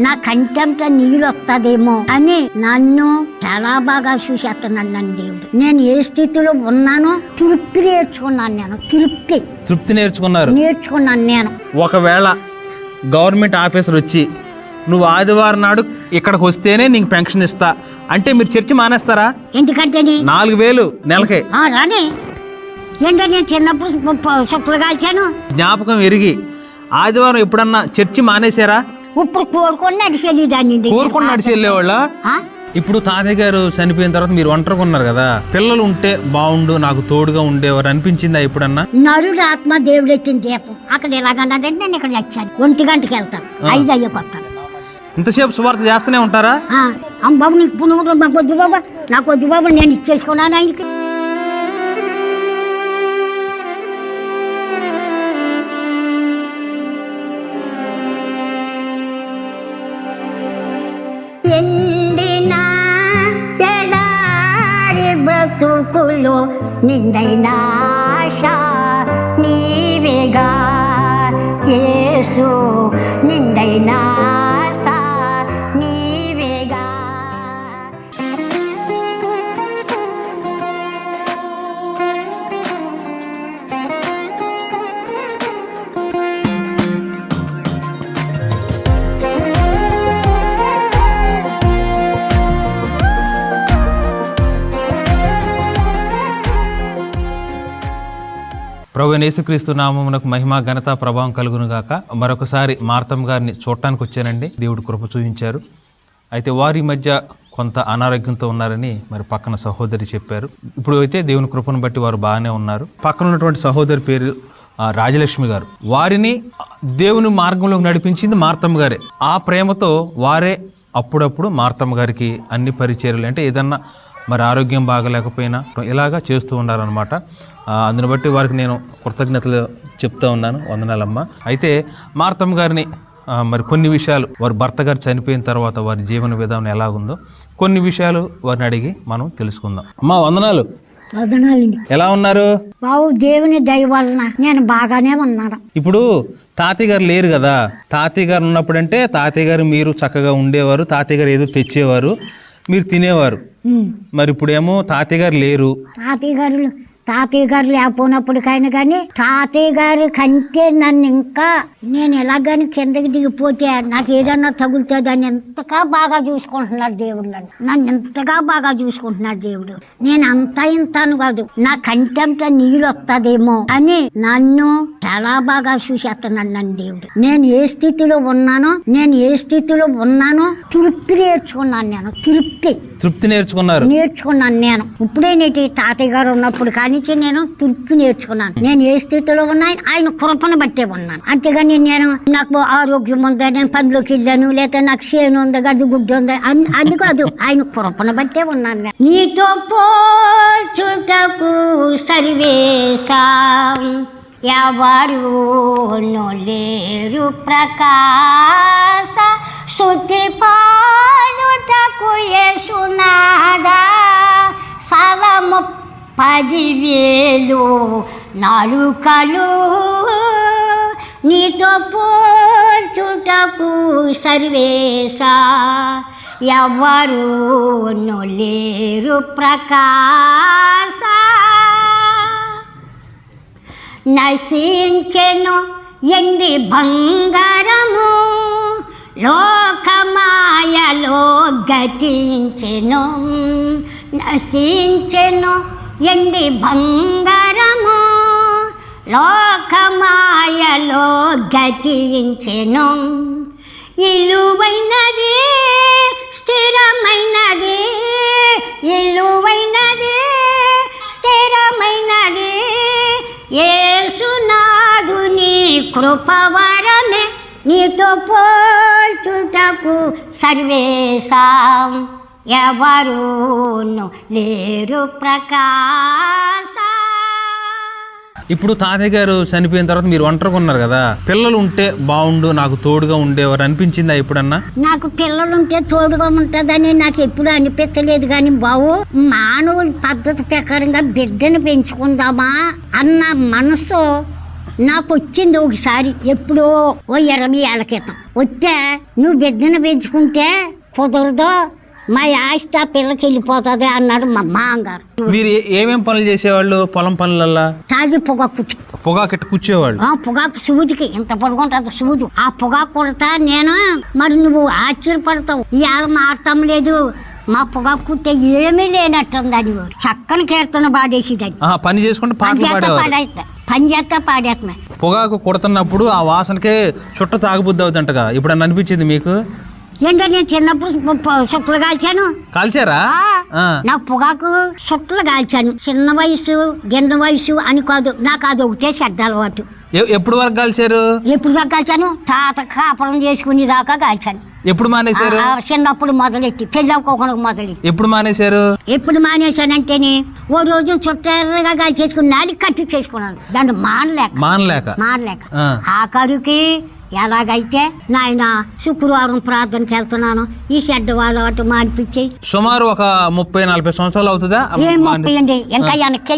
నా కంటంతో నీళ్ళు వస్తుందేమో అని నన్ను చాలా బాగా చూసేస్తున్నాడు నన్ను దేవుడు. నేను ఏ స్థితిలో ఉన్నానో తృప్తి నేర్చుకున్నాను. నేను తృప్తి నేర్చుకున్నాను నేను. ఒకవేళ గవర్నమెంట్ ఆఫీసర్ వచ్చి నువ్వు ఆదివారం నాడు ఇక్కడికి వస్తేనే నీకు పెన్షన్ ఇస్తా అంటే మీరు చర్చి మానేస్తారా? ఎందుకంటే 4,000 నెలకే రాని ఏంటంటే నేను చిన్నప్పుడు సుక్కలు కాల్చాను. జ్ఞాపకం ఎరిగి ఆదివారం ఎప్పుడన్నా చర్చి మానేశారా? ఇప్పుడు కోరుకొని నడిచి వెళ్ళేవాళ్ళ. ఇప్పుడు తాతయ్య గారు చనిపోయిన తర్వాత మీరు ఒంటరిగా ఉన్నారు కదా, పిల్లలు ఉంటే బాగుండు నాకు తోడుగా ఉండేవారు అనిపించిందా ఎప్పుడన్నా? నరుడు ఆత్మ దేవుడు ఎట్టిన దీపం. అక్కడ ఎలాగంటే నేను ఇక్కడ వచ్చాను 1 గంటకి వెళ్తాను, 5 అయ్యకొస్తాను. ఇంతసేపు సువార్త చేస్తూనే ఉంటారా? బాబు నీకు పుణ్యం, నాకు వద్దు బాబా, నాకు వద్దు బాబు, నేను ఇచ్చేసుకున్నాను ఆయనకి. బ్రతుకులో నిందైన ఆశ నీవేగా యేసు, నిందైన ఆశ నీవేగా. ప్రభువైన యేసుక్రీస్తు నామమునకు మహిమ ఘనత ప్రభావం కలుగును గాక. మరొకసారి మార్తమ్మ గారిని చూడటానికి వచ్చానండి. దేవుడు కృప చూపించారు. అయితే వారి మధ్య కొంత అనారోగ్యంతో ఉన్నారని మరి పక్కన సహోదరి చెప్పారు. ఇప్పుడు అయితే దేవుని కృపను బట్టి వారు బాగానే ఉన్నారు. పక్కన ఉన్నటువంటి సహోదరి పేరు రాజలక్ష్మి గారు. వారిని దేవుని మార్గంలోకి నడిపించింది మార్తమ్మ గారే. ఆ ప్రేమతో వారే అప్పుడప్పుడు మార్తమ్మ గారికి అన్ని పరిచర్యలు అంటే ఏదన్నా మరి ఆరోగ్యం బాగలేకపోయినా ఇలాగా చేస్తూ ఉన్నారనమాట. అందుని బట్టి వారికి నేను కృతజ్ఞతలు చెప్తా ఉన్నాను. వందనాలమ్మ. అయితే మార్తమ్మ గారిని మరి కొన్ని విషయాలు వారి భర్త గారు చనిపోయిన తర్వాత వారి జీవన విధానం ఎలాగుందో కొన్ని విషయాలు వారిని అడిగి మనం తెలుసుకుందాం. అమ్మా వందనాలు. ఎలా ఉన్నారు? బాబు దేవుని దయ వలన నేను బాగానే ఉన్నాను. ఇప్పుడు తాతయ్య గారు లేరు కదా, తాతయ్య గారు ఉన్నప్పుడంటే తాతయ్య గారు మీరు చక్కగా ఉండేవారు, తాతయ్య గారు ఏదో తెచ్చేవారు, మీరు తినేవారు. మరి ఇప్పుడేమో తాతయ్య గారు లేరు. తాతయ్య గారు లేకపోయినప్పటికైనా కానీ తాతయ్య గారి కంటే నన్ను ఇంకా నేను ఎలాగని కిందకి దిగిపోతే నాకు ఏదన్నా తగులుతే దాన్ని ఎంతగా బాగా చూసుకుంటున్నాడు దేవుడు. నన్ను ఎంతగా బాగా చూసుకుంటున్నాడు దేవుడు. నేను అంతా ఇంతాను కాదు, నా కంటంతో నీళ్ళు వస్తుందేమో అని నన్ను చాలా బాగా చూసేస్తున్నాడు నన్ను దేవుడు. నేను ఏ స్థితిలో ఉన్నానో తృప్తి నేర్చుకున్నాను. నేను తృప్తి నేర్చుకున్నాను నేను. ఇప్పుడేనేటి తాతయ్య గారు ఉన్నప్పుడు కానీ నేను తృప్తి నేర్చుకున్నాను. నేను ఏ స్థితిలో ఉన్నా ఆయన కృపను బట్టే ఉన్నాను. అంతేగాని నేను నాకు ఆరోగ్యం ఉందా, నేను పనిలోకి వెళ్ళాను, లేదా నాకు చేను ఉందా, గడ్డి గుడ్డు ఉందా, అది కాదు, ఆయన కృపను బట్టే ఉన్నాను. నీతో పోల్చుటకు సర్వేశా ఎవరు లేరు ప్రకాశ, శుద్ధి పాడుటకు యేసునాదా సలము 10,000 నాలుకలు, నీతో పోల్చుటకు సర్వేశా ఎవరు లేరు ప్రకాశ. నశించెను ఎండి బంగారము, లోకమాయలో గతించెను. నశించెను ఎండి బంగారము, లోకమాయలో గతించెను. ఇలువైనది స్థిరమైనది, ఇలువైనది స్థిరమైనది యేసునాథుని కృపవరమే, నీతో పోల్చుటకు సర్వేశా ఎవరు లేరు ప్రకాశ. ఇప్పుడు తాతయ్య గారు చనిపోయిన తర్వాత మీరు ఒంటరిగా ఉన్నారు కదా, పిల్లలు ఉంటే బాగుండు నాకు తోడుగా ఉండేవారు అనిపించిందా ఎప్పుడన్నా? నాకు పిల్లలు ఉంటే తోడుగా ఉంటుందని నాకు ఎప్పుడు అనిపించలేదు. కానీ బావు మానవుడి పద్ధతి ప్రకారంగా బిడ్డను పెంచుకుందామా అన్న మనసు నాకు వచ్చింది ఒకసారి ఎప్పుడో ఓ 20 ఏళ్ల క్రితం వస్తే నువ్వు బిడ్డను పెంచుకుంటే కుదరదు, మా ఆస్తి ఆ పిల్లకి వెళ్ళిపోతుంది అన్నాడు మా మామగారు. మీరు ఏమేం పనులు చేసేవాళ్ళు పొలం పనులల్లా? తాగి పొగాకు పొగాకెట్టు కూర్చోవాళ్ళు. పొగాకు సూదికి ఎంత పడుకుంటుంది సూదు. ఆ పొగాకు కొడతా నేను. మరి నువ్వు ఆశ్చర్యపడతావు, ఇవాళ మారటం లేదు, మా పొగాకు కుట్టే ఏమీ లేనట్టుంది అని చక్కని కీర్తన పాడేసేదని. పని చేసుకుంటే పని చేస్తా పాడేస్తున్నా. పొగాకు కొడుతున్నప్పుడు ఆ వాసనకే చుట్ట తాగబుద్ధి అవుతుంటగా. ఇప్పుడు అని అనిపించింది మీకు? ఏంటంటే నేను చిన్నప్పుడు సుట్టలు కాల్చాను. కాల్చారా? నాకు పొగాకు సుట్టలు కాల్చాను. చిన్న వయసు గిన్న వయసు అని కాదు, నాకు అది ఒకటే చెడ్డ అలవాటు. ఎప్పుడు వరకు కాల్చారు? ఎప్పుడు దాకా కాల్చాను? తాత కాపురం చేసుకుని దాకా కాల్చాను. ఎప్పుడు మానేశారు? చిన్నప్పుడు మొదలెట్టి పెళ్ళకోకుండా మొదలెట్టి. ఎప్పుడు మానేశారు? ఎప్పుడు మానేశానంటేనే ఓ రోజు చుట్టగా కాల్చేసుకుని నాలుగు కట్టి చేసుకున్నాను. దాంట్లో మానలేక ఆఖరికి ఎలాగైతే నాయన శుక్రవారం ప్రార్థనకి వెళ్తున్నాను, ఈ చెడ్డ వాళ్ళు అటు మానిపించి. సుమారు ఒక 30-40 సంవత్సరాలు అవుతుందా? ఏం 30 అండి, ఇంకా వెనక్కి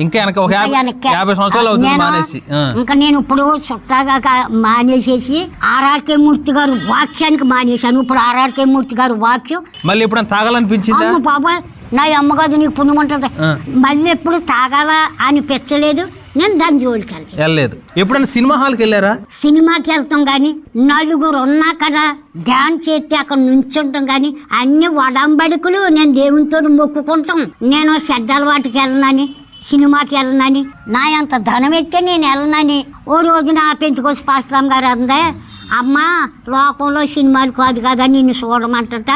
ఇంకా వెనక ఒక 50 సంవత్సరాలు అవుతుంది మానేసి. ఇంకా నేను ఇప్పుడు చుట్టాగా మానేసేసి ఆర్ఆర్కే మూర్తి గారు వాక్యానికి మానేశాను. ఇప్పుడు ఆర్ఆర్కే మూర్తి గారు వాక్యం మళ్ళీ ఎప్పుడైనా తాగాలనిపించిందా? బాబా నా అమ్మగారు నీకు పుణ్యం ఉంటుంది, మళ్ళీ ఎప్పుడు తాగాల అనిపించలేదు. నేను దాని జోలికి వెళ్ళలేదు. ఎప్పుడైనా సినిమా హాల్కి వెళ్ళారా? సినిమాకి వెళ్తాం కానీ నలుగురు ఉన్నా కదా డాన్స్ చేస్తే అక్కడ నుంచుంటాం కానీ అన్ని వడంబడుకులు. నేను దేవునితో మొక్కుకుంటాం. నేను చెడ్డ అలవాటుకి వెళ్ళనని, సినిమాకి వెళ్ళనని, నా అంత ధనం ఎత్తే నేను వెళ్ళనని. ఓ రోజు నా పెంచుకోసి పాస్టరామ్ గారు అందే, అమ్మ లోకంలో సినిమాలు కాదు కదా నిన్ను చూడమంటట.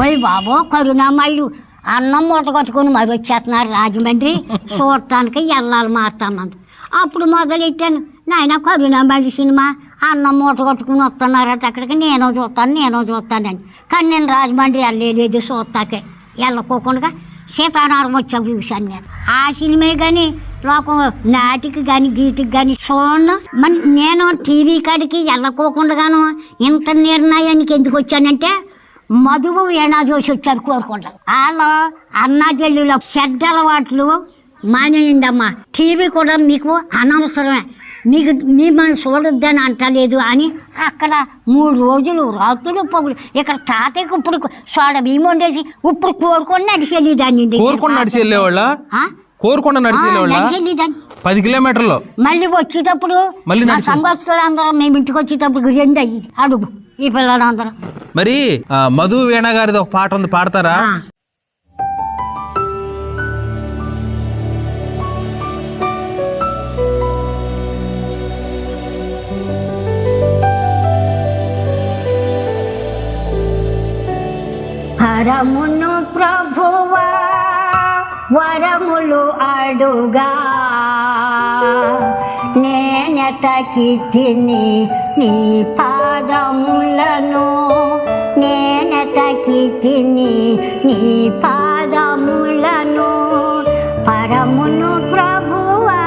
ఓయ్ బాబో కరుణామళ్ళు అన్నం మూట కట్టుకుని మరి వచ్చేస్తున్నారు రాజమండ్రి చూడటానికి వెళ్ళాలి మారుతామని. అప్పుడు మొదలెట్టాను, నాయన కరుణామళ్ళి సినిమా అన్నం మూట కట్టుకుని వస్తున్నారట అక్కడికి, నేను చూస్తానని. కానీ నేను రాజమండ్రి వెళ్ళలేదు చూస్తాకే. వెళ్ళకోకుండా సీతారామం వచ్చా చూశాను నేను. ఆ సినిమా కానీ లోకం నాటికి కానీ గీటికి కానీ చూడను. మరి నేను టీవీ కాడికి వెళ్ళకోకుండాను ఇంత నిర్ణయానికి ఎందుకు వచ్చానంటే మధువు ఏనా చూసి వచ్చారు కోరుకుంటా. వాళ్ళు అన్నా చెల్లిలో చెడ్డ అలవాట్లు మానేయండమ్మా, టీవీ కూడా మీకు అనవసరమే, మీకు మిమ్మల్ని చూడొద్దని అంటలేదు అని అక్కడ 3 రోజులు రాత్రులు పొగులు. ఇక్కడ తాతయ్యకి ఇప్పుడు సోడ బియ్యం వండేసి ఇప్పుడు కోరుకొని నడిచి వెళ్ళేదాన్ని. నడిచి 10 కిలోమీటర్లు మళ్ళీ వచ్చేటప్పుడు సంవత్సరాలు అందరం మేము ఇంటికి వచ్చేటప్పుడు 2 అయ్యి అడుగు ఈ పిల్లలు అందరం. మరి మధు వీణ గారిది ఒక పాట ఉంది, పాడతారా? హరమును ప్రభువా వరములు అడుగా, నేనెతకి తిని నీ పాదములను, నేనెతకి తిని నీ పాదములను. పరమును ప్రభువా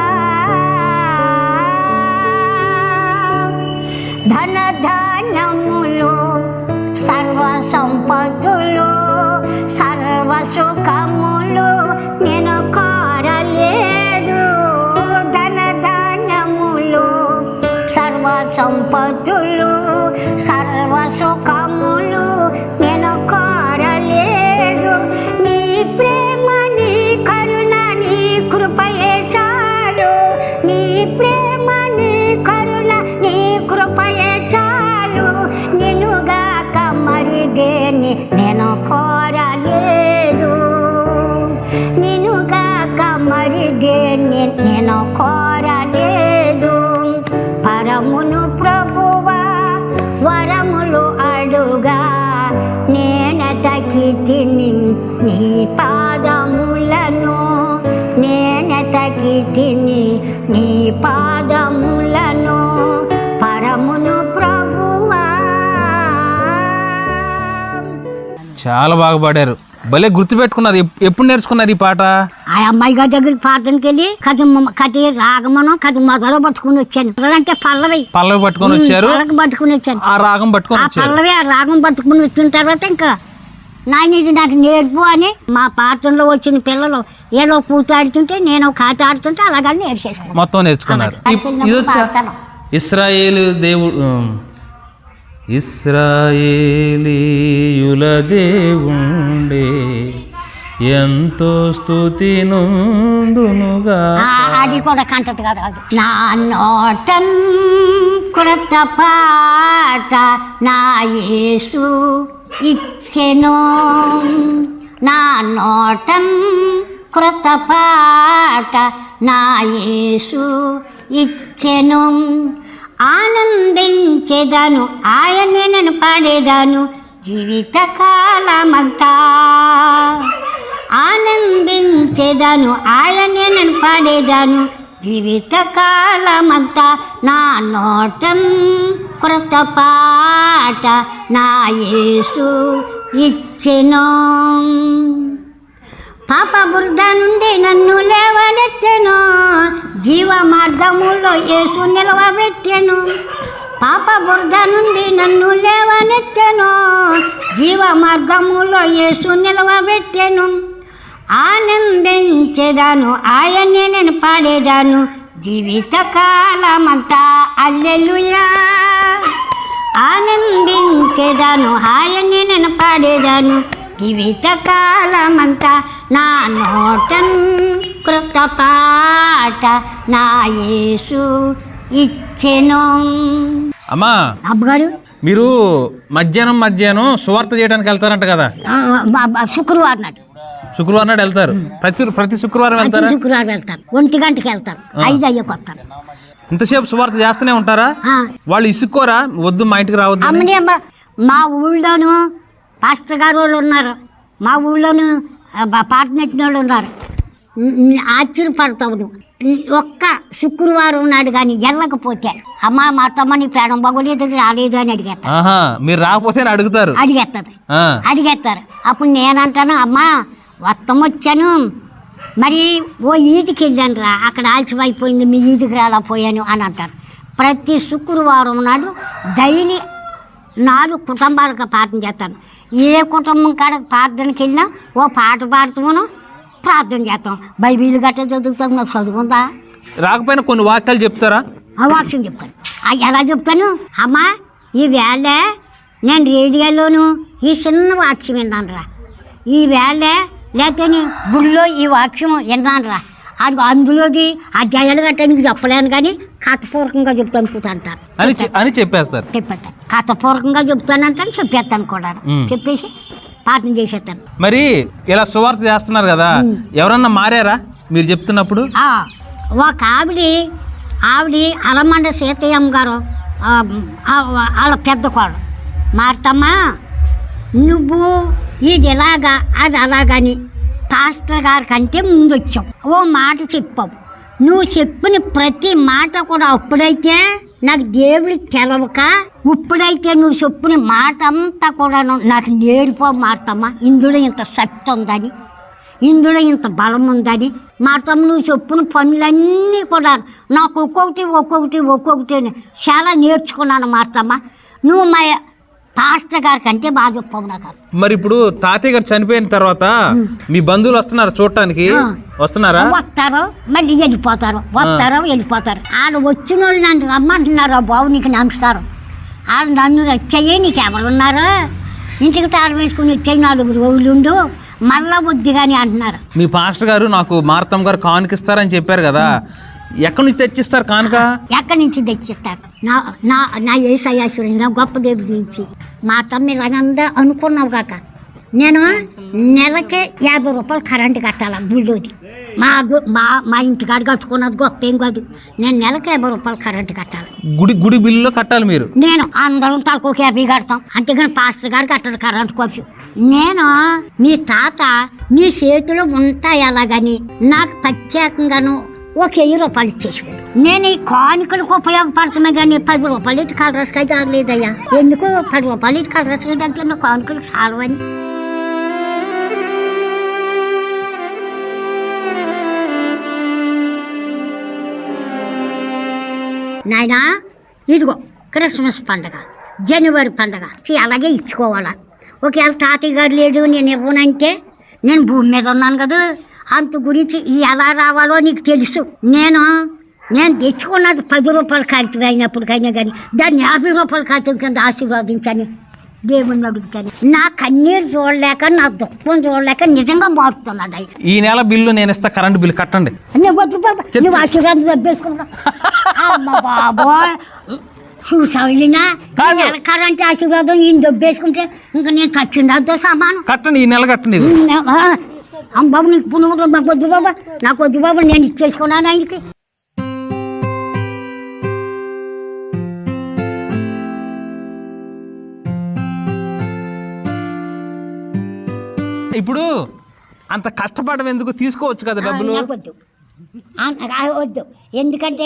ధన ధాన్యములు సర్వ సంపత్తులు సర్వ సుఖములు నేను కోరలేదు. ధన ధాన్యములు సర్వ సంపత్తులు సర్వ సుఖములు నేను కోరలేదు. నీ ప్రేమ నీ కరుణ నీ కృపయే చాలు, నీ ప్రేమ నీ కరుణ నీ కృపయే చాలు. నిన్నుగాక మరి దేన్ని నేను కోరలేదు, నిన్నుగాక మరి దేన్ని నేను కోరలేదు. పరమును ప్రభువా వరములు అడుగా, నేనెతకి తిని నీ పాదములను, నేనెతకి తిని నీ పాదములను. పరమును ప్రభువా. చాలా బాగా పాడారు, భలే గుర్తుపెట్టుకున్నారు. ఎప్పుడు నేర్చుకున్నారు ఈ పాట? ఆ అమ్మాయి గారి దగ్గర పాటకి వెళ్ళి కథ రాగమను కథ మొదలు పట్టుకుని వచ్చాను. అంటే పల్లవి పట్టుకొని వచ్చారు, పట్టుకుని వచ్చాను. ఆ రాగం పట్టుకొని పల్లవి ఆ రాగం పట్టుకుని వచ్చిన తర్వాత ఇంకా నాయన ఇది నాకు నేర్పు అని మా పాత్రలో వచ్చిన పిల్లలు ఏదో కూతాడుతుంటే నేను కాత ఆడుతుంటే అలాగని నేర్చేసాను. మొత్తం నేర్చుకున్నారు. ఇది వచ్చా ఇశ్రాయేలు దేవుడు, ఇశ్రాయేలీయుల దేవుండే ఎంతో స్తుతి నొందునుగా, అది కూడా కంటది కదా. నా నోటం క్రొత్త పాట నా యేసు ఇచ్చెను, నా నోటం క్రొత్త పాట నా యేసు ఇచ్చెను, ఆనందించేదాను ఆయనే నేను పాడేదాను జీవితకాలమంతా, ఆనందించేదాను ఆయనే నేను పాడేదాను జీవితకాలమంతా, నా నోటం క్రొత్త పాట నా యేసు ఇచ్చెను, పాప బురద నుండి నన్ను లేవనెత్తెను, జీవ మార్గములో యేసు నిలవబెట్టెను, పాప బురద నుండి నన్ను లేవనెత్తెను, జీవ మార్గములో యేసు నిలవబెట్టెను, ఆనందించేదాను ఆయనే నేను పాడేదాను జీవితకాలమంతా హల్లెలూయా, ఆనందించేదాను ఆయనే నేను పాడేదాను జీవితకాలమంతా, నా నోటం క్రొత్త పాట నా యేసు ఇచ్చెను. అమ్మా అబ్బగారు మీరు మధ్యాహ్నం సువార్త చేయడానికి వెళ్తారంట కదా? శుక్రవారం నాడు వెళ్తారు. ప్రతి శుక్రవారం వెళ్తారు. శుక్రవారం వెళ్తారు, 1 గంటకి వెళ్తారు, 5 అయ్యకు వస్తారు. ఇంతసేపు సువార్త చేస్తూనే ఉంటారా? వాళ్ళు ఇసుక్కోరా వద్దు మా ఇంటికి రావద్దు? అమ్మని మా ఊళ్ళోను పాస్టర్ గారు వాళ్ళు ఉన్నారు, మా ఊళ్ళోను పార్ట్నెట్టిన వాళ్ళు ఉన్నారు. ఆశ్చర్యపడతావు నువ్వు. ఒక్క శుక్రవారం నాడు కానీ వెళ్ళకపోతే అమ్మ మా తమ్మని పేడం బాగోలేదు రాలేదు అని అడిగేస్తారు. మీరు రాకపోతే అడిగేస్తారు. అప్పుడు నేనంటాను అమ్మ వస్తం వచ్చాను, మరి ఓ ఈదికి వెళ్ళాను రా, అక్కడ ఆలస్యమైపోయింది మీ ఈదికి రాలేకపోయాను అని అంటారు. ప్రతి శుక్రవారం నాడు డైలీ 4 కుటుంబాలకు ప్రార్థన చేస్తాను. ఏ కుటుంబం కాడ ప్రార్థనకి వెళ్ళినా ఓ పాట పాడుతాము, ప్రార్థన చేస్తాం, బైబిల్ గట్ట చదువుతాం. నాకు చదువుకుందా? రాకపోయినా కొన్ని వాక్యాలు చెప్తారా? ఆ వాక్యం చెప్తాను. ఎలా చెప్తాను? అమ్మ ఈ వేళ నేను రేడియోలోను ఈ చిన్న వాక్యం విన్నాను రా, ఈ వేళ లేకపోతే గుళ్ళో ఈ వాక్యం విన్నాను రా, అది అందులోది అధ్యాయాలు గట్ట నీకు చెప్పలేను కానీ కథపూర్వకంగా చెప్తాను కూర్చుంటాను అని చెప్పేస్తారు. కథపూర్వకంగా చెప్తానంటాను, చెప్పేస్తాను కూడా. చెప్పేసి ప్రార్థన చేసేస్తాను. మరి ఇలా సువార్త చేస్తున్నారు కదా, ఎవరన్నా మారారా మీరు చెప్తున్నప్పుడు? ఒక ఆవిడ అలమండ సీతయ్యమ్మ గారు వాళ్ళ పెద్ద కోడు, మారుతమ్మా నువ్వు ఇది ఎలాగా అది అలాగని పాస్టర్ గారి కంటే ముందు వచ్చావు, ఓ మాట చెప్పావు. నువ్వు చెప్పిన ప్రతి మాట కూడా అప్పుడైతే నాకు దేవుడికి తెలవక, ఇప్పుడైతే నువ్వు చెప్పిన మాట అంతా కూడా నాకు నేర్పావు మారుతమ్మా. ఇందులో ఇంత శక్తి ఉందని, ఇందులో ఇంత బలం ఉందని మారుతమ్మ. నువ్వు చెప్పిన పనులన్నీ కూడా నాకు ఒక్కొక్కటి చాలా నేర్చుకున్నాను మారుతమ్మ. నువ్వు మా పాస్టర్ గారి కంటే బాగా చెప్పావు నాకు. మరి ఇప్పుడు తాతయ్య గారు చనిపోయిన తర్వాత మీ బంధువులు వస్తున్నారు చూడటానికి? వస్తున్నారా? వస్తారు, మళ్ళీ వెళ్ళిపోతారు, వాళ్ళు వచ్చిన వాళ్ళు నన్ను రమ్మంటున్నారు. బాబు నీకు నమస్కారం, వాళ్ళు నన్ను వచ్చాయి, నీకు ఎవరున్నారు, ఇంటికి తాళం వేసుకుని వచ్చాయి 4 రోజులుండు, మళ్ళా వద్దు కానీ అంటున్నారు. మీ పాస్టర్ గారు నాకు మారుతమ్మ గారు కానుకిస్తారని చెప్పారు కదా, ఎక్కడి నుంచి తెచ్చిస్తారు కానుక? ఎక్కడి నుంచి తెచ్చిస్తారు? నా యేసయ్యేశ్వరి నా గొప్ప దేవుడి నుంచి. మా తమ్మి ఇలాగందా అనుకున్నావు కాక, నేను నెలకి 50 రూపాయలు కరెంటు కట్టాలి గుళ్ళోది. మా ఇంటికాడ కట్టుకున్నది గొప్ప ఏం కాదు, నేను నెలకి 50 రూపాయలు కరెంటు కట్టాలి. గుడి బిల్లులో కట్టాలి మీరు? నేను అందరం తలకు 50 కడతాం, అంతేగాని పాస్టర్ గారు కట్టాలి కరెంటు ఖర్చు. నేను మీ తాత నీ చేతిలో ఉంటాయి అలాగని నాకు ప్రత్యేకంగాను ఒక 1000 రూపాయలు ఇచ్చేసాడు. నేను ఈ కానుకలకు ఉపయోగపడుతున్నా కానీ 10 రూపాయలు ఇటు కలరస్కాయ తాగలేదయ్యా. ఎందుకు 10 రూపాయలు ఇటు కలరస్కాయ దగ్గర నా కానుకలకు చాలవని. నాయనా ఇదిగో క్రిస్మస్ పండుగ, జనవరి పండుగ అలాగే ఇచ్చుకోవాలా. ఒకవేళ తాతయ్య గారు లేడు నేను ఇవ్వనంటే నేను భూమి మీద ఉన్నాను కదా, అంత గురించి ఎలా రావాలో నీకు తెలుసు. నేను తెచ్చుకున్నది 10 రూపాయల కాగితం అయినప్పటికైనా కానీ దాన్ని 50 రూపాయల కాగితం కింద ఆశీర్వాదించని దేవుణ్ణి అడుగుతాను. నా కన్నీరు చూడలేక, నా దుఃఖం చూడలేక నిజంగా మారుతున్నాడు ఆయన. ఈ నెల బిల్లు నేను ఇస్తా, కరెంట్ బిల్లు కట్టండి. నువ్వు వద్దు బాబా, నువ్వు ఆశీర్వాదం దబ్బేసుకుంటా. అమ్మ బాబోయ్, చూసావునా కరెంట్ ఆశీర్వాదం ఈయన దబ్బేసుకుంటే ఇంకా నేను చచ్చిందంతో సమానం. కట్టండి, ఈ నెల కట్టండి. అమ్మ బాబు నీకు పుణ్యం, నాకు వద్దు బాబా, నాకు వద్దు బాబా, నేను ఇచ్చేసుకున్నాను ఆయనకి. ఇప్పుడు అంత కష్టపడడం ఎందుకు, తీసుకోవచ్చు కదా డబ్బులు. వద్దు వద్దు, ఎందుకంటే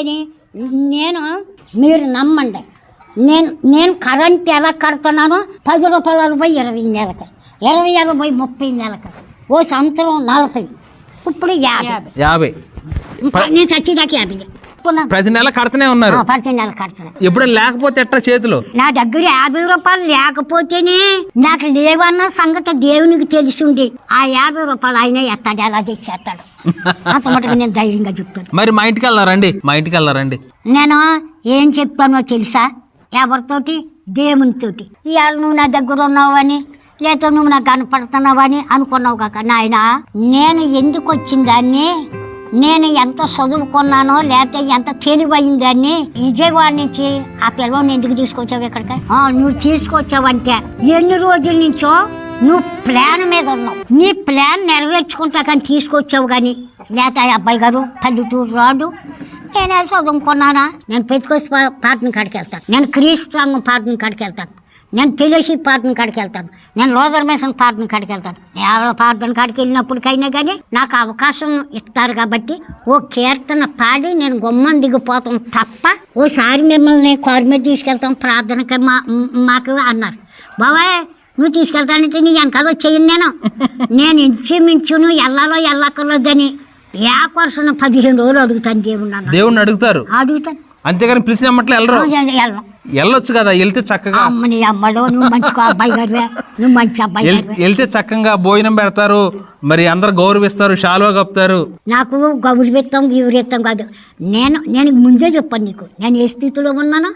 మీరు నమ్మండి, నేను కరెంట్ ఎలా కడుతున్నానో 10 రూపాయలు పోయి 20 నెలకి, 20 పోయి 30 నెలకి, ఓ సంవత్సరం 40, ఇప్పుడు 50. నేను చచ్చేదాకా 50. ప్రతి నెల కడుతూనే ఉన్నారు. ప్రతి నెల కడుతున్నా. ఎప్పుడు లేకపోతే ఎట్లా చేతిలో? నా దగ్గర 50 రూపాయలు లేకపోతేనే నాకు లేవన్న సంగతి దేవునికి తెలిసింది. ఆ 50 రూపాయలు ఆయన ఎత్తాడు, ఎలా తెచ్చేస్తాడు అంత మటుకు నేను ధైర్యంగా చెప్తాను. మరి మా ఇంటికి వెళ్ళారండి. నేను ఏం చెప్తానో తెలుసా? ఎవరితోటి? దేవునితోటి. ఇవాళ నువ్వు నా దగ్గర ఉన్నావని, లేదా నువ్వు నాకు కనపడుతున్నావని అనుకున్నావు కాక నాయన, నేను ఎందుకు వచ్చిన దాన్ని, నేను ఎంత చదువుకున్నానో లేకపోతే ఎంత తెలివైందాన్ని విజయవాడ నుంచి ఆ పిల్లవాడిని ఎందుకు తీసుకొచ్చావు ఇక్కడికి? నువ్వు తీసుకొచ్చావంటే ఎన్ని రోజుల నుంచో నువ్వు ప్లాన్ మీద ఉన్నావు. నీ ప్లాన్ నెరవేర్చుకుంటా కానీ తీసుకొచ్చావు కానీ, లేకపోతే ఆ అబ్బాయి గారు పల్లెటూరు రాడు. నేనే చదువుకున్నానా? నేను పెట్టుకొచ్చి పాటను కాడికి వెళ్తాను, నేను క్రీస్తు పాటను కాడికి వెళ్తాను, నేను తెలిసి పాటను కాడికి వెళ్తాను, నేను లోదర్ మేసం పాటను కాడికి వెళ్తాను. ఎవరి పాటను కాడికి వెళ్ళినప్పటికైనా కానీ నాకు అవకాశం ఇస్తారు కాబట్టి ఓ కీర్తన పాడి నేను గుమ్మం దిగిపోతాం తప్ప, ఓసారి మిమ్మల్ని కారు మీద తీసుకెళ్తాం ప్రార్థనకి మాకు అన్నారు. బాబాయ్ నువ్వు తీసుకెళ్తానంటే నీ వెనకాల వచ్చేయండి. నేను ఇంచుమించును ఎల్లాలో ఎల్లక్కర్లేదని ఏకొరసను 15 రోజులు అడుగుతాను దేవుణ్ణి అడుగుతాను. అంతేగాని పిలిచినమ్మట్లు వెళ్ళొచ్చు కదా, వెళ్తే చక్కగా వెళ్తే చక్కగా భోజనం పెడతారు, మరి అందరు గౌరవిస్తారు, శాలువా కప్పుతారు. నాకు గౌరవిస్తాం గౌరవిస్తాం కాదు, నేను ముందే చెప్పాను నీకు, నేను ఏ స్థితిలో ఉన్నానో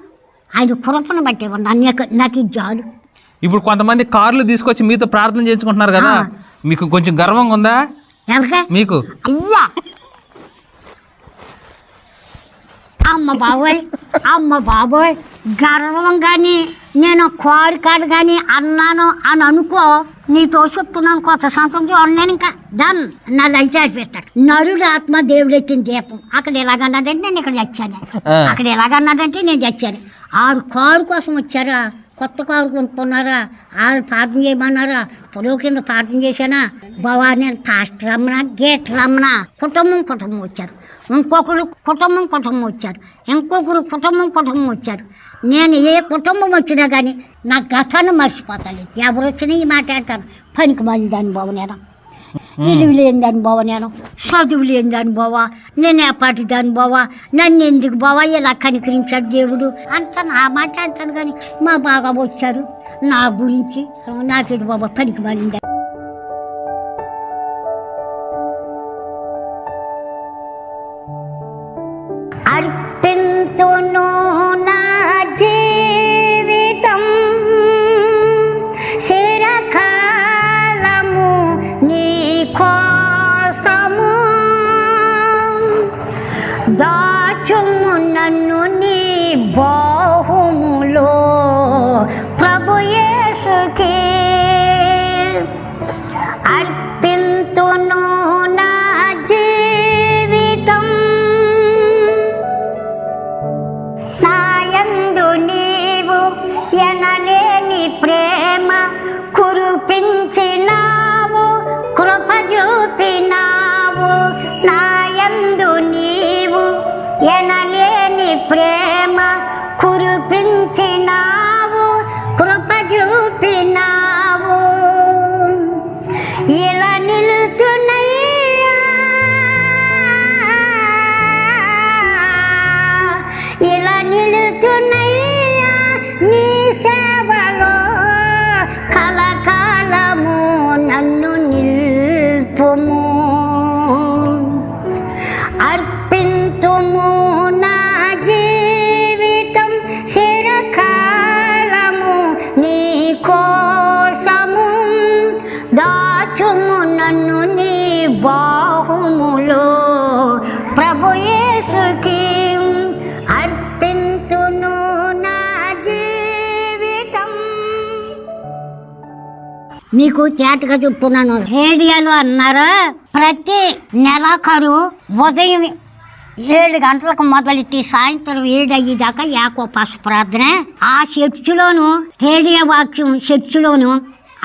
ఆయన కృపను బట్టే ఉన్నాను. నాకు ఇది చాలు. ఇప్పుడు కొంతమంది కార్లు తీసుకొచ్చి మీతో ప్రార్థన చేయించుకుంటున్నారు కదా, మీకు కొంచెం గర్వంగా ఉందా? మీకు అయ్యా అమ్మ బాబోయ్ గర్వం కానీ నేను కోరికలు కానీ అన్నాను అని అనుకో, నీతో చెప్తున్నాను కొత్త సంవత్సరం నేను ఇంకా డన్ నా లైఫ్ అయిపోతాడు. నరుడు ఆత్మ దేవుడు ఎట్టిన దీపం. అక్కడ ఎలాగన్నాడంటే నేను ఇక్కడ చచ్చాను, అక్కడ ఎలాగన్నాడంటే నేను చచ్చాను. ఆరు కారు కోసం వచ్చారా, కొత్త కారు కొనుక్కున్నారా, వాళ్ళు ప్రార్థన చేయమన్నారా, పొడవు కింద ప్రార్థన చేశానా, బావా నేను పాస్టర్ రమ్మన గేట్ రమ్మన కుటుంబం వచ్చారు, ఇంకొకరు కుటుంబం వచ్చారు, ఇంకొకరు కుటుంబం వచ్చారు. నేను ఏ కుటుంబం వచ్చినా కానీ నా గతాన్ని మర్చిపోతాను. ఎవరు వచ్చినా ఈ మాట అంటాను, పనికి మళ్ళీ దాని బావ నేను, విలువ లేని దాని బావ నేను, చదువు లేని దాని బావ నేను, ఏపాటి దాని బావ నన్ను ఎందుకు బావ ఇలా కనికరించాడు దేవుడు అంటాను. ఆ మాట అంటాను కానీ మా బాగా వచ్చారు నా గురించి నాకేడు బాబా పనికి మళ్ళీ అర్పింతును నా జీవితం చిరకాలము నీ కోసము, దాచుము నన్ను నీ బాహుములో ప్రభు యేసుకే. మీకు తేటగా చెప్తున్నాను. రేడియోలో అన్నారు ప్రతి నెలాఖరు ఉదయం 7 గంటలకు మొదలెట్టి సాయంత్రం 7 అయ్యేదాకా ఏకోపాస ప్రార్థన. ఆ చర్చిలోను రేడియో వాక్యం చర్చిలోను,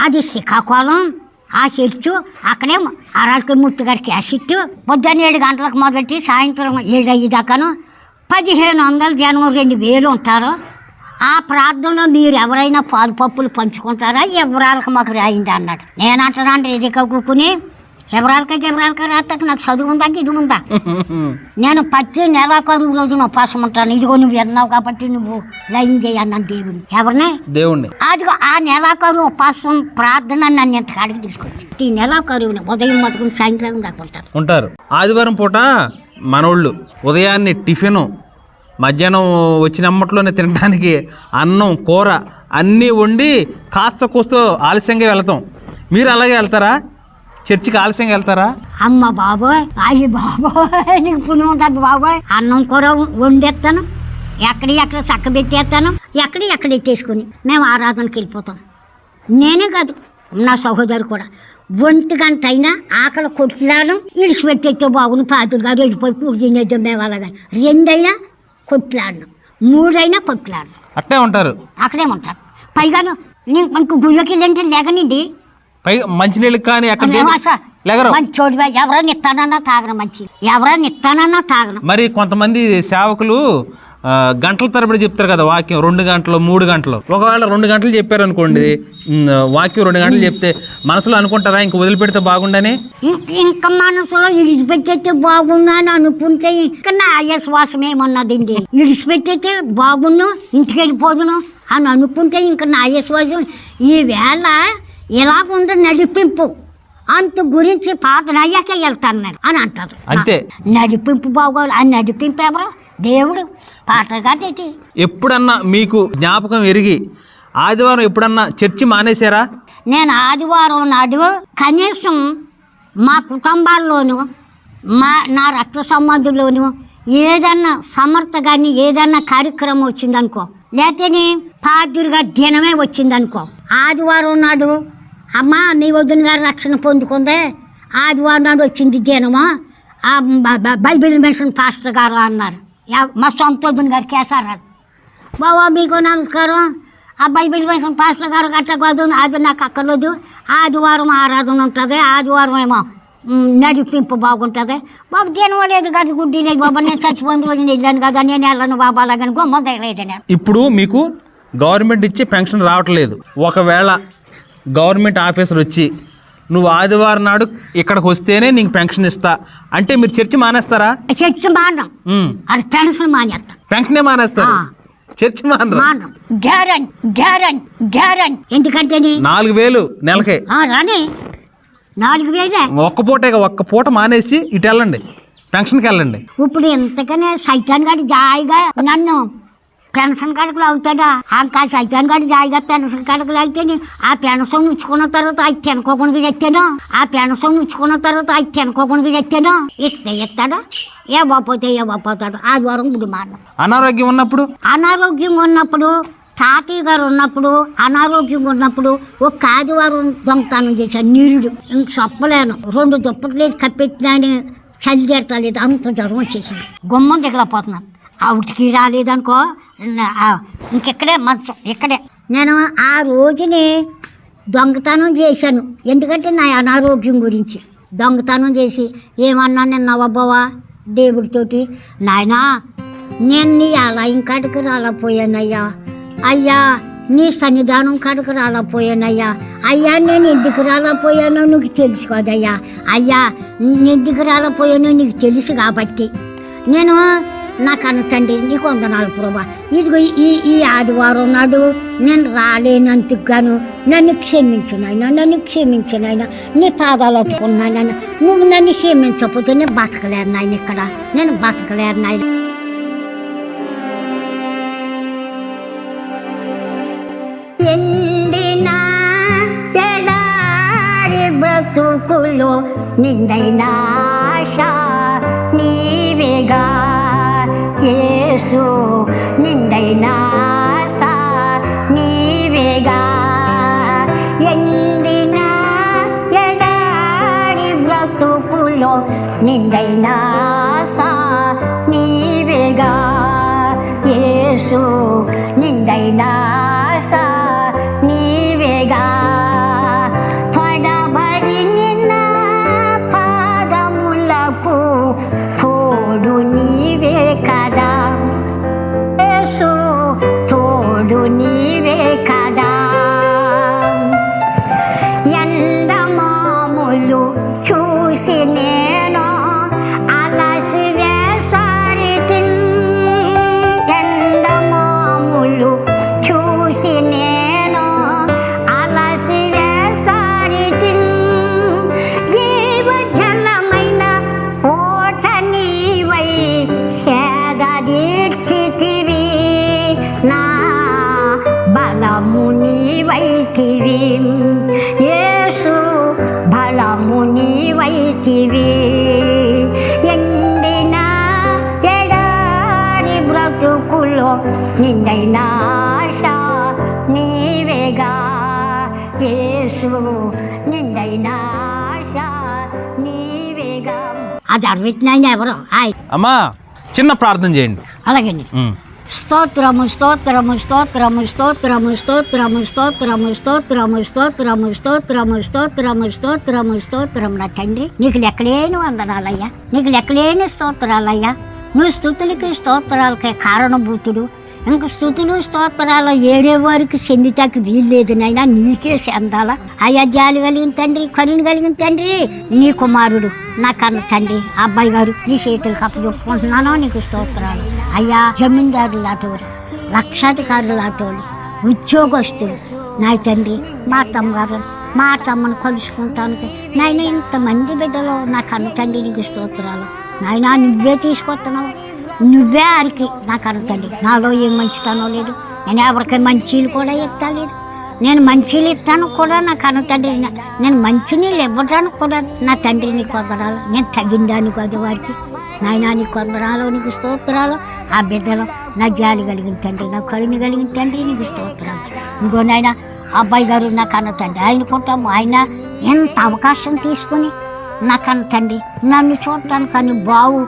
అది శ్రీకాకుళం ఆ చర్చు. అక్కడే ఆరాడికి ముత్తు గారి క్యాసెట్. పొద్దున్న 7 గంటలకు మొదలెట్టి సాయంత్రం 7 అయ్యేదాకాను 1500 జనం 2000 ఉంటారు. ఆ ప్రార్థనలో మీరు ఎవరైనా పాలు పప్పులు పంచుకుంటారా? ఎవరాలకు మాకు రాయింది అన్నాడు. నేను అంటానంటే ఇది కూకుని ఎవరాలకి రాత్రికి నాకు చదువు ఉందా ఇది ఉందా? నేను ప్రతి నెలాఖరు రోజున ఉపవాసం ఉంటాను. ఇదిగో నువ్వు విన్నావు కాబట్టి నువ్వు లయం చేయి అన్నాను దేవుడిని. ఎవరిని? దేవుణ్ణి. అదిగో ఆ నెలాఖరు ఉపవాసం ప్రార్థన నన్ను ఎంత కాడికి తీసుకొచ్చి ఈ నెలాఖరు ఉదయం మటుకుని సాయంత్రం దాకా ఉంటారు. ఆదివారం పూట మనోళ్ళు ఉదయాన్నే టిఫిను, మధ్యాహ్నం వచ్చినమ్మట్లోనే తినడానికి అన్నం కూర అన్నీ వండి కాస్త కూస్తో ఆలస్యంగా వెళ్తాం. మీరు అలాగే వెళ్తారా? చర్చికి ఆలస్యంగా వెళ్తారా? అమ్మ బాబోయ్, అయ్యి బాబోయ్, నీకు పుణ్యం ఉంటుంది బాబోయ్. అన్నం కూర వండేస్తాను, ఎక్కడ చక్క పెట్టేస్తాను, ఎక్కడ ఎట్టేసుకుని మేము ఆరాధనకి వెళ్ళిపోతాం. నేనే కాదు, నా సహోదరు కూడా. 1 గంట అయినా ఆకలి కొట్లాడడం ఇడిచిపెట్టేస్తే బాగుంది. పాతులు గారు వెళ్ళిపోయి కూడి తినేద్దాం మేము అలాగా. 2 అయినా కొట్లాడడం, 3 అయినా కొట్లాడడం. అక్కడే ఉంటారు. పైగాను ఇంక గుళ్ళకి వెళ్ళంటే లేగనండి. మంచినీళ్ళు కానీ మంచోడివా, ఎవరైనా ఇస్తానన్నా తాగను, మంచి ఎవరైనా ఇస్తానన్నా తాగను. మరి కొంతమంది సేవకులు గంటల తరబడి చెప్తారు కదా వాక్యం, 2 గంటలు 3 గంటలు. ఒకవేళ 2 గంటలు చెప్పారు అనుకోండి, వాక్యం 2 గంటలు చెప్తే మనసులో అనుకుంటారా ఇంక వదిలిపెడితే బాగుండని? ఇంకా మనసులో ఇడిచిపెట్టేస్తే బాగుండు అని అనుకుంటే ఇంకా నా శ్వాసం ఏమన్నదండి. ఇడిచిపెట్టేస్తే బాగుండు, ఇంటికి వెళ్ళిపోదును అని అనుకుంటే ఇంకా నా శ్వాసం ఈవేళ ఇలాగుంది నడిపింపు అంత గురించి ప్రార్థన అయ్యాకే వెళ్తాను నేను అని అంటారు. అంతే, నడిపింపు బాగోదు. ఆ నడిపింపు ఎవరు? దేవుడు. పాటలు కాదేటి. ఎప్పుడన్నా మీకు జ్ఞాపకం ఎరిగి ఆదివారం ఎప్పుడన్నా చర్చి మానేశారా? నేను ఆదివారం నాడు కనీసం మా కుటుంబాల్లోనూ నా రక్త సంబంధుల్లోనూ ఏదన్నా సమర్థ కానీ ఏదన్నా కార్యక్రమం వచ్చిందనుకో, లేకపోతే పాదురుగా దినమే వచ్చిందనుకో, ఆదివారం నాడు అమ్మ మీ వదిన గారు రక్షణ పొందుకుందే, ఆదివారం నాడు వచ్చింది దినమా ఆ బైబిల్ మిషన్ పాస్టర్ గారు అన్నారు. మా సొంత వదిన గారు కేసారారు. బాబా మీకు నమస్కారం, ఆ బైబిల్ మిషన్ పాస్టర్ గారు గట్ట కాదు, అది నాకు అక్కర్లేదు. ఆదివారం ఆరాధన ఉంటుంది, ఆదివారం ఏమో నడిపింపు బాగుంటుంది. బాబు దినం లేదు కదా, గుడ్డి లేదు బాబా, నేను చచ్చిపోయిన రోజు వెళ్ళాను కదా, నేను వెళ్ళను బాబా అలాగని గొమ్మ లేదని. ఇప్పుడు మీకు గవర్నమెంట్ ఇచ్చే పెన్షన్ రావట్లేదు. ఒకవేళ గవర్నమెంట్ ఆఫీసర్ వచ్చి నువ్వు ఆదివారం నాడు ఇక్కడికి వస్తేనే నీకు పెన్షన్ ఇస్తా అంటే మీరు చర్చి మానేస్తారా? చర్చి మానం, అది పెన్షన్ మానేస్తా. పెన్షనే మానేస్తారు, చర్చి మానం. గ్యారెంటీ ఎందుకంటే 4000 నెలకే రాని 4000 ఒక్క పూట మానేసి ఇటు వెళ్ళండి, పెన్షన్కి వెళ్ళండి. ఇప్పుడు ఎంతకనే సైతాన్ గారి జాయిగా నన్ను పెన్షన్ కాడకులు అవుతాడా? ఇంకా సైతాన్ గారి జాయిగా పెన్షన్ కాడకులు అయితే ఆ పెన్షన్ ఉంచుకున్న తర్వాత అది తినకోకుండా తెచ్చాను, ఆ పెన్షన్ ఉంచుకున్న తర్వాత అది తినకోకుండా తెచ్చాను. ఇస్తే ఇస్తాడా? ఏ బాపోతాడు. ఆదివారం గుడి మానం. అనారోగ్యం ఉన్నప్పుడు తాతయ్య గారు ఉన్నప్పుడు అనారోగ్యంగా ఉన్నప్పుడు ఒక ఆదివారం దొంగతనం చేశాను. నీరుడు ఇంక చెప్పలేను. 2 దుప్పట్లు వేసి కప్పెట్టినాని చలి చేరతలేదు, అంత జ్వరం వచ్చేసింది. గుమ్మం దిగలేకపోతున్నాను. అవుటికి రాలేదనుకో ఇంకెక్కడే మంచం ఇక్కడే. నేను ఆ రోజుని దొంగతనం చేశాను, ఎందుకంటే నా అనారోగ్యం గురించి. దొంగతనం చేసి ఏమన్నా నేను నవ్వబోవా దేవుడితోటి, నాయనా నేను నీ ఆలయం కాడికి రాలేకపోయానయ్యా, అయ్యా నీ సన్నిధానం కాడికి రాలేకపోయానయ్యా, అయ్యా నేను ఎందుకు రాలేకపోయానో నీకు తెలుసు కదయ్యా, అయ్యా ఎందుకు రాలేకపోయానో నీకు తెలుసు కాబట్టి నేను నా కన్న తండ్రి నీకు వందనాలు ప్రభా. ఇదిగో ఈ ఆదివారం నాడు నేను రాలేనందుకు గాను నన్ను క్షమించు నాయన, నీ పాదాలు పట్టుకున్నాయన. నువ్వు నన్ను క్షమించకపోతే నేను బతకలేరు నాయన, ఇక్కడ నేను బతకలేరు నాయన. ఎండిన ఎడారి బ్రతుకులో నిందైన ఆశ నీవేగా యేసు, నిందైన ఆశ నీవేగా. ఎండిన బ్రతుకులో నిండైన ఆశ నీవేగా యేసు, నిండైన ఆశ నీవేగా. తడబడి నిన్న పాదములకు తోడు నీవే కదా యేసు, తోడు నీవే కదా. ఎండమాములు చూసి నేను అలసి వేసారితి, ఎండమాములు చూసి నేను అలసి వేసారితి. జీవజలమైన ఓట నీవై సేద తీర్చితివి, నా బలము నీవైతివి యేసు, బలము నీవైతివి. ఎండిన ఎడారి బ్రతుకులో నిండైన ఆశ నీవేగా యేసు, నిండైన ఆశ నీవేగా. అది అరవిత్నాయన ఎవరు? అమ్మా చిన్న ప్రార్థన చేయండి. అలాగండి. స్తోత్రము స్తోత్రము స్తోత్రము స్తోత్రము స్తోత్రము స్తోత్రము స్తోత్రము స్తోత్రము స్తోత్రము స్తోత్రము స్తోత్రము స్తోత్రము. నా తండ్రి నీకు లెక్కలేని వందనాలయ్యా, నీకు లెక్కలేని స్తోత్రాలయ్యా. నువ్వు స్తుతులకి స్తోత్రాలకే కారణభూతుడు. ఇంక స్తుతులు స్తోత్రాలు ఏడే వారికి చెందితాకి వీల్లేదు నైనా, నీకే చెందాలా అయ్యా. జాలి కలిగిన తండ్రి, కరుణ కలిగిన తండ్రి, నీ కుమారుడు నా కన్న తండ్రి అబ్బాయి గారు నీ చేతులకు అప్పచెప్పుకుంటున్నాను. నీకు స్తోత్రాలు అయ్యా. జమీందారులు లాంటివారు, లక్షాధికారులు లాంటివాళ్ళు, ఉద్యోగస్తులు నా తండ్రి, మా తమ్మగారు మా తమ్మను కలుసుకుంటానికి నాయన ఇంతమంది బిడ్డలు నా కన్న తండ్రి నీకు స్తోత్రాలు నాయనా. నువ్వే తీసుకొస్తున్నావు, నువ్వే ఆరికి నాకు అర్థండి. నాలో ఏం మంచితనం లేదు, నేను ఎవరికి మంచీలు కూడా ఇవ్వలేదు. నేను మంచీలు ఇస్తాను కూడా నాకు అనతండ్రి, నేను మంచినీళ్ళు ఇవ్వడానికి కూడా నా తండ్రి నీకు వందనాలు. నేను తగ్గిందాన్ని కాదు వారికి నాయనా, నీకు వందనాలు, నీకు స్తోత్రాలు. ఆ బిడ్డలు నా జాలి కలిగిన తండ్రి, నా కరుణ కలిగిన తండ్రి నీకు స్తోత్రాలు. ఇంకో నాయన అబ్బాయి గారు నాకు అన్న తండ్రి, ఆయనకుంటాము ఆయన ఎంత అవకాశం తీసుకుని నాకన్న తండ్రి నన్ను చూడటానికి కానీ బావు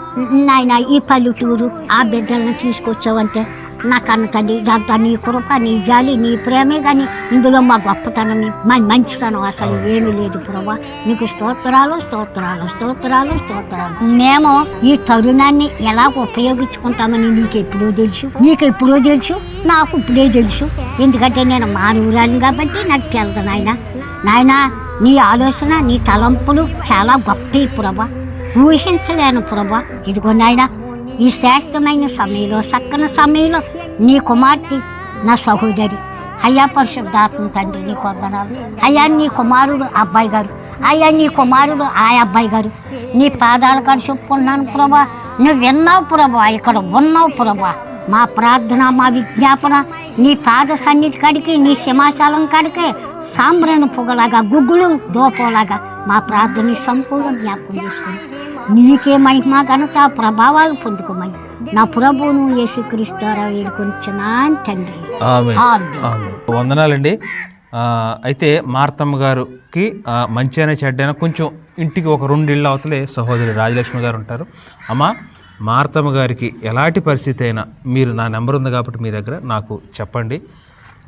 నాయన ఈ పల్లెటూరు ఆ బిడ్డలను తీసుకొచ్చావంటే నాకన్న తండ్రి, దాంతో నీ కృప, నీ జాలి, నీ ప్రేమే కానీ ఇందులో మా గొప్పతనం, మా మంచితనం అసలు ఏమీ లేదు ప్రభా. నీకు స్తోత్రాలు స్తోత్రాలు స్తోత్రాలు స్తోత్రాలు. మేము ఈ తరుణాన్ని ఎలా ఉపయోగించుకుంటామని నీకు ఎప్పుడో తెలుసు, నీకు ఎప్పుడో తెలుసు, నాకు ఇప్పుడే తెలుసు. ఎందుకంటే నేను మానవురాలిని కాబట్టి నాకు తెలుసు నాయన. నాయన నీ ఆలోచన, నీ తలంపులు చాలా గొప్పవి ప్రభా, ఊహించలేను ప్రభా. ఇదిగో నాయన ఈ శ్రేష్టమైన సమయంలో, చక్కని సమయంలో నీ కుమార్తె నా సహోదరి అయ్యా పరిశుద్ధాత్మ తండ్రి నీకు వందనాలు అయ్యా. నీ కుమారుడు అబ్బాయి గారు అయ్యా, నీ కుమారుడు ఆ అబ్బాయి గారు నీ పాదాల కాడ చెప్పుకున్నాను ప్రభా. నువ్వు విన్నావు ప్రభా, ఇక్కడ ఉన్నావు ప్రభా. మా ప్రార్థన, మా విజ్ఞాపన నీ పాద సన్నిధి కాడికి, నీ సింహాచలం కాడికి సాంబ్రాను పొగలాగా, గుగ్గులు దోపలాగా మా ప్రార్థన సంపూర్ణ జ్ఞాపకం చేసుకుని నీకే మహిమ ఘనత ప్రభావాలు పొందుకోమని నా ప్రభువును యేసుక్రీస్తురా వేడుకొనిచున్నాను తండ్రి. వందనాలండి. అయితే మార్తమ్మ గారికి మంచి అయినా చెడ్డైనా కొంచెం ఇంటికి ఒక 2 ఇళ్ళ అవతలే సహోదరి రాజలక్ష్మి గారు ఉంటారు. అమ్మ మార్తమ్మ గారికి ఎలాంటి పరిస్థితి అయినా మీరు నా నెంబర్ ఉంది కాబట్టి మీ దగ్గర నాకు చెప్పండి.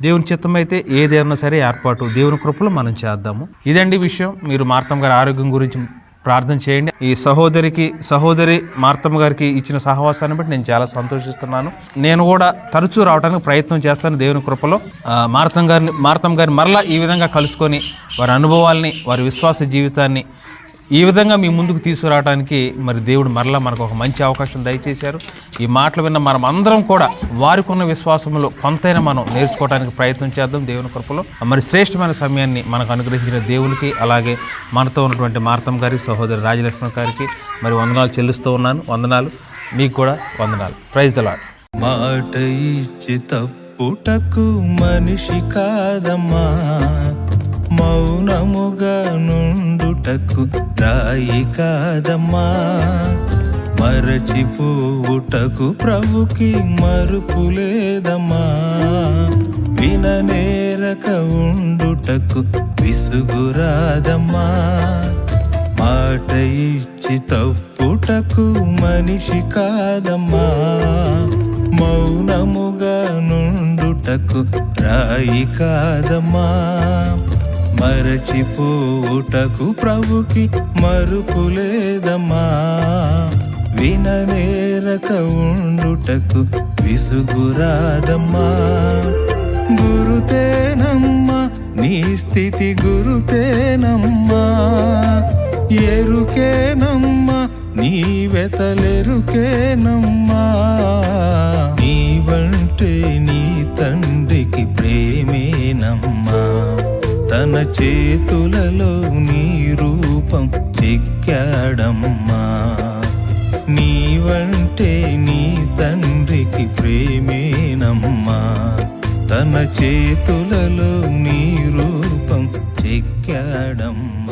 దేవుని చిత్తం అయితే ఏదైనా సరే ఏర్పాటు దేవుని కృపలో మనం చేద్దాము. ఇదండి విషయం. మీరు మార్తమ్మ గారి ఆరోగ్యం గురించి ప్రార్థన చేయండి. ఈ సహోదరి మార్తమ్మ గారికి ఇచ్చిన సహవాసాన్ని బట్టి నేను చాలా సంతోషిస్తున్నాను. నేను కూడా తరచూ రావడానికి ప్రయత్నం చేస్తాను దేవుని కృపలో. మార్తమ్మ గారిని మరలా ఈ విధంగా కలుసుకొని వారి అనుభవాల్ని, వారి విశ్వాస జీవితాన్ని ఈ విధంగా మీ ముందుకు తీసుకురావడానికి మరి దేవుడు మరలా మనకు ఒక మంచి అవకాశం దయచేశారు. ఈ మాటలు విన్న మనం అందరం కూడా వారికి ఉన్న విశ్వాసంలో కొంతైనా మనం నేర్చుకోవడానికి ప్రయత్నం చేద్దాం దేవుని కృపలో. మరి శ్రేష్టమైన సమయాన్ని మనకు అనుగ్రహించిన దేవునికి, అలాగే మనతో ఉన్నటువంటి మార్తమ్మ గారి సహోదరి రాజలక్ష్మి గారికి మరి వందనాలు చెల్లిస్తూ ఉన్నాను. వందనాలు మీకు కూడా వందనాలు. Praise the lord. మాట ఇచ్చి తప్పుటకు మనిషి కాదమ్మా, మౌనముగా నుండుటకు రాయి కాదమ్మా, మరచిపోవుటకు ప్రభుకి మరుపు లేదమ్మా, విననేరక ఉండుటకు విసుగురాదమ్మా. మాట మరచి తప్పుటకు మనిషి కాదమ్మా, మౌనముగా నుండుటకు రాయి కాదమ్మా. మరచిపోవుటకు ప్రభుకి మరుపు లేదమ్మా, విననేరక ఉండుటకు విసుగురాదమ్మా. గురుతేనమ్మా నీ స్థితి, గురుతేనమ్మా ఎరుకేనమ్మా నీ వెతలెరుకేనమ్మా. నీవంటే నీ తండ్రికి ప్రేమేనమ్మా, తన చేతులలో నీ రూపం చెక్కాడమ్మా. నీవంటే నీ తండ్రికి ప్రేమేనమ్మా, తన చేతులలో నీ రూపం చెక్కాడమ్మా.